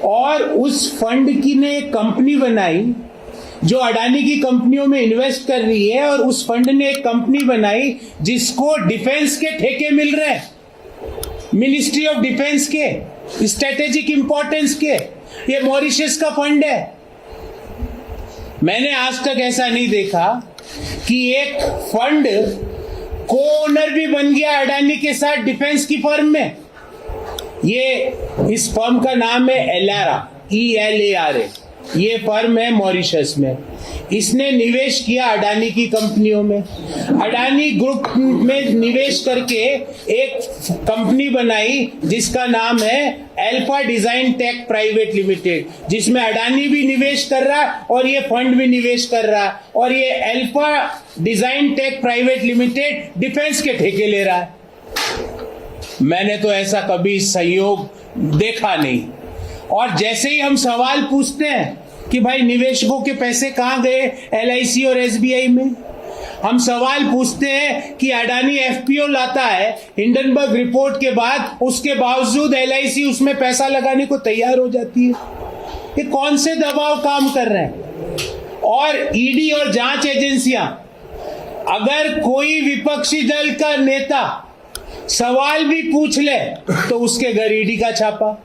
और उस फंड की ने एक कंपनी बनाई जो अडानी की कंपनियों में इन्वेस्ट कर रही है, और उस फंड ने एक कंपनी बनाई जिसको डिफेंस के ठेके मिल रहे हैं, मिनिस्ट्री ऑफ डिफेंस के, स्ट्रेटेजिक इंपॉर्टेंस के। ये मॉरिशस का फंड है। मैंने आज तक ऐसा नहीं देखा कि एक फंड को ओनर भी बन गया अडानी के साथ डिफेंस की फर्म में। ये इस फर्म का नाम है एलारा, ELARA। ये फर्म है मॉरिशस में। इसने निवेश किया अडानी की कंपनियों में। अडानी ग्रुप में निवेश करके एक कंपनी बनाई जिसका नाम है Alpha Design Tech Private Limited, जिसमें अडानी भी निवेश कर रहा है और ये फंड भी निवेश कर रहा है। और ये Alpha Design Tech Private Limited defence के ठेके ले रहा है। मैंने तो ऐसा कभी सहयोग देखा नहीं। और जैसे ही हम सवाल पूछते हैं कि भाई निवेशकों के पैसे कहां गए LIC और SBI में, हम सवाल पूछते हैं कि अडानी FPO लाता है हिंडनबर्ग रिपोर्ट के बाद, उसके बावजूद LIC उसमें पैसा लगाने को तैयार हो जाती है। ये कौन से दबाव काम कर रहे हैं? और ED और जांच एजेंसियां, अगर कोई विपक्षी दल का नेता सवाल भी पूछ ले तो उसके घर ED का छापा।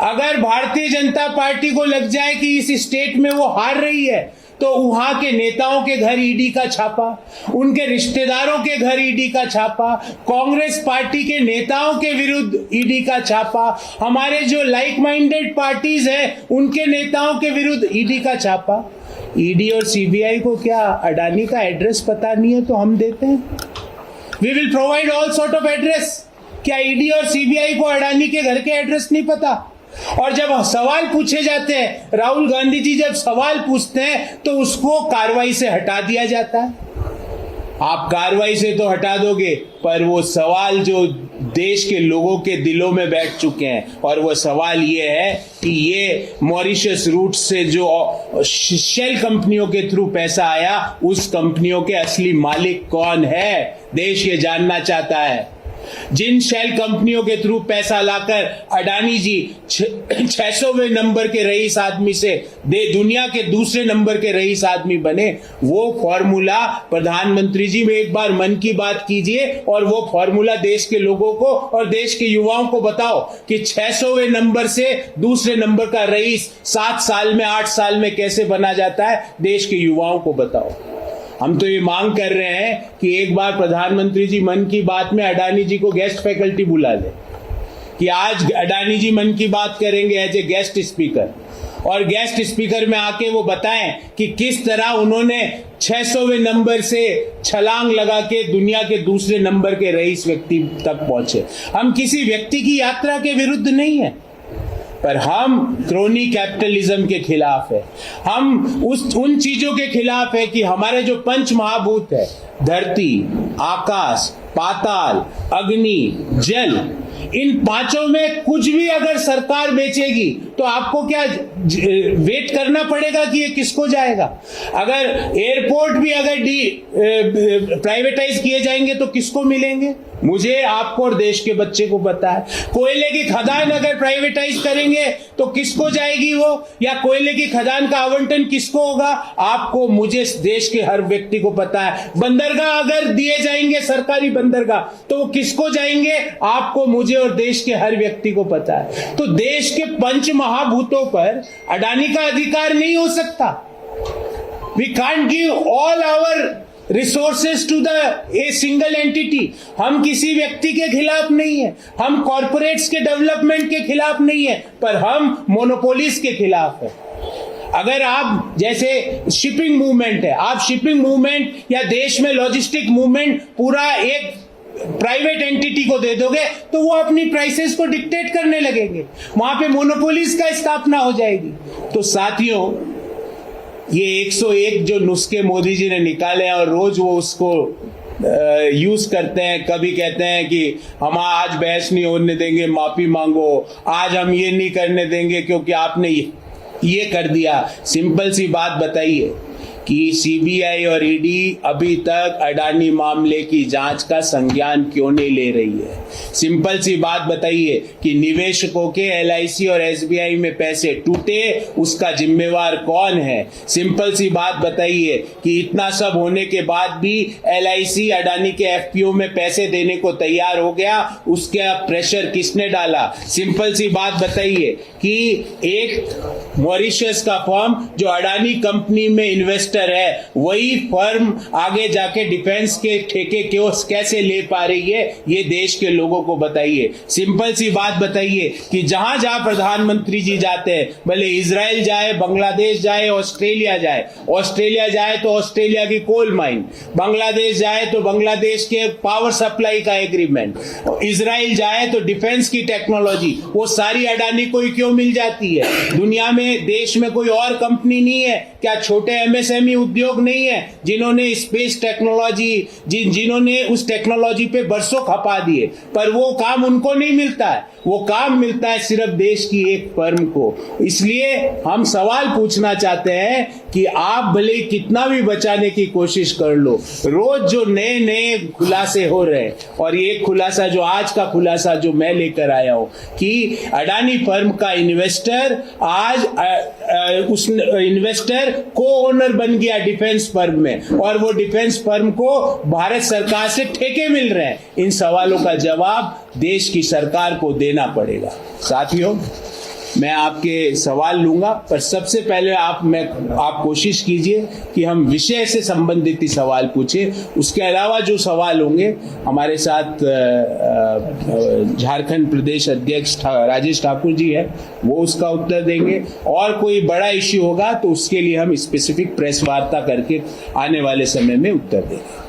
अगर भारतीय जनता पार्टी को लग जाए कि इस स्टेट में वो हार रही है तो वहां के नेताओं के घर ED का छापा, उनके रिश्तेदारों के घर ED का छापा, कांग्रेस पार्टी के नेताओं के विरुद्ध ED का छापा, हमारे जो लाइक माइंडेड पार्टीज हैं उनके नेताओं के विरुद्ध ED का छापा। ED और CBI को क्या अडानी का एड्रेस पता नहीं है तो हम देते हैं? We will provide all sort of address. क्या ED और CBI को अडानी के घर के एड्रेस नहीं पता? और जब सवाल पूछे जाते हैं, राहुल गांधी जी जब सवाल पूछते हैं तो उसको कार्रवाई से हटा दिया जाता है। आप कार्रवाई से तो हटा दोगे, पर वो सवाल जो देश के लोगों के दिलों में बैठ चुके हैं, और वो सवाल ये है कि ये मॉरिशस रूट से जो शेल कंपनियों के थ्रू पैसा आया, उस कंपनियों के असली मालिक कौन है, देश ये जानना चाहता है। जिन शेल कंपनियों के थ्रू पैसा लाकर अडानी जी 600वें नंबर के रईस आदमी से दुनिया के दूसरे नंबर के रईस आदमी बने, वो फॉर्मूला प्रधानमंत्री जी में एक बार मन की बात कीजिए और वो फॉर्मूला देश के लोगों को और देश के युवाओं को बताओ कि 600वें नंबर से दूसरे नंबर का रईस 7 साल में 8 साल में कैसे बना जाता है, देश के युवाओं को बताओ। हम तो ये मांग कर रहे हैं कि एक बार प्रधानमंत्री जी मन की बात में अडानी जी को गेस्ट फैकल्टी बुला ले, कि आज अडानी जी मन की बात करेंगे एज ए गेस्ट स्पीकर, और गेस्ट स्पीकर में आके वो बताएं कि किस तरह उन्होंने 600वें नंबर से छलांग लगा के दुनिया के दूसरे नंबर के रईस व्यक्ति तक पहुंचे। हम किसी व्यक्ति की यात्रा के विरुद्ध नहीं है, पर हम क्रोनी कैपिटलिज्म के खिलाफ है। हम उन चीजों के खिलाफ है कि हमारे जो पंच महाभूत है, धरती, आकाश, पाताल, अग्नि, जल, इन पांचों में कुछ भी अगर सरकार बेचेगी तो आपको क्या वेट करना पड़ेगा कि ये किसको जाएगा? अगर एयरपोर्ट भी अगर प्राइवेटाइज किए जाएंगे तो किसको मिलेंगे? मुझे, आपको और देश के बच्चे को पता है। कोयले की खदान अगर प्राइवेटाइज करेंगे तो किसको जाएगी वो, या कोयले की खदान का आवंटन किसको होगा? आपको, मुझे, देश के हर व्यक्ति को पता है। बंदरगाह अगर दिए जाएंगे, सरकारी बंदरगाह, तो वो किसको जाएंगे? आपको, मुझे और देश के हर व्यक्ति को पता है। तो देश के पंच महाभूतों पर अडानी का अधिकार नहीं हो सकता। We can't give all our resources to a single entity. हम किसी व्यक्ति के खिलाफ नहीं है, हम कॉर्पोरेट्स के डेवलपमेंट के खिलाफ नहीं है, पर हम मोनोपोलीज के खिलाफ है। अगर आप, जैसे शिपिंग मूवमेंट है, आप शिपिंग मूवमेंट या देश में लॉजिस्टिक मूवमेंट पूरा एक प्राइवेट एंटिटी को दे दोगे तो वो अपनी प्राइसेस को डिक्टेट करने लगेंगे, वहां पे मोनोपोलीज का स्थापना हो जाएगी। तो साथियों, ये 101 जो नुस्खे मोदी जी ने निकाले हैं और रोज वो उसको यूज करते हैं। कभी कहते हैं कि हम आज बहस नहीं होने देंगे, माफी मांगो, आज हम ये नहीं करने देंगे क्योंकि आपने ये कर दिया। सिंपल सी बात बताइए कि सीबीआई और ईडी अभी तक अडानी मामले की जांच का संज्ञान क्यों नहीं ले रही है। सिंपल सी बात बताइए कि निवेशकों के एलआईसी और एसबीआई में पैसे टूटे, उसका जिम्मेवार कौन है। सिंपल सी बात बताइए कि इतना सब होने के बाद भी एलआईसी अडानी के एफपीओ में पैसे देने को तैयार हो गया, उसका प्रेशर किसने डाला। सिंपल सी बात बताइए कि एक मॉरिशस का फर्म जो अडानी कंपनी में इन्वेस्टर है, वही फर्म आगे जाके डिफेंस के ठेके क्यों कैसे ले पा रही है, ये देश के लोगों को बताइए। सिंपल सी बात बताइए कि जहां जहां प्रधानमंत्री जी जाते हैं, भले इजराइल जाए, बांग्लादेश जाए, ऑस्ट्रेलिया जाए, ऑस्ट्रेलिया जाए तो ऑस्ट्रेलिया की कोल माइन, बांग्लादेश जाए तो बांग्लादेश के पावर सप्लाई का एग्रीमेंट, इजराइल जाए तो डिफेंस की टेक्नोलॉजी, वो सारी अडानी को ही क्यों मिल जाती है। दुनिया में देश में कोई और कंपनी नहीं है क्या, छोटे एमएसएमई उद्योग नहीं है जिन्होंने स्पेस टेक्नोलॉजी, जिन्होंने उस टेक्नोलॉजी पे बरसों खपा दिए, पर वो काम उनको नहीं मिलता है, वो काम मिलता है सिर्फ देश की एक फर्म को। इसलिए हम सवाल पूछना चाहते हैं कि आप भले कितना भी बचाने की कोशिश कर लो, रोज जो नए नए खुलासे हो रहे हैं, और ये खुलासा जो आज का खुलासा जो मैं लेकर आया हूं कि अडानी फर्म का इन्वेस्टर आज उस इन्वेस्टर को ओनर बन गया डिफेंस फर्म में, और वो डिफेंस फर्म को भारत सरकार से ठेके मिल रहे हैं। इन सवालों का जवाब देश की सरकार को देना पड़ेगा। साथियों, मैं आपके सवाल लूंगा, पर सबसे पहले आप कोशिश कीजिए कि हम विषय से संबंधित ही सवाल पूछें। उसके अलावा जो सवाल होंगे, हमारे साथ झारखंड प्रदेश अध्यक्ष राजेश ठाकुर जी है, वो उसका उत्तर देंगे, और कोई बड़ा इश्यू होगा तो उसके लिए हम स्पेसिफिक प्रेस वार्ता करके आने वाले समय में उत्तर देंगे।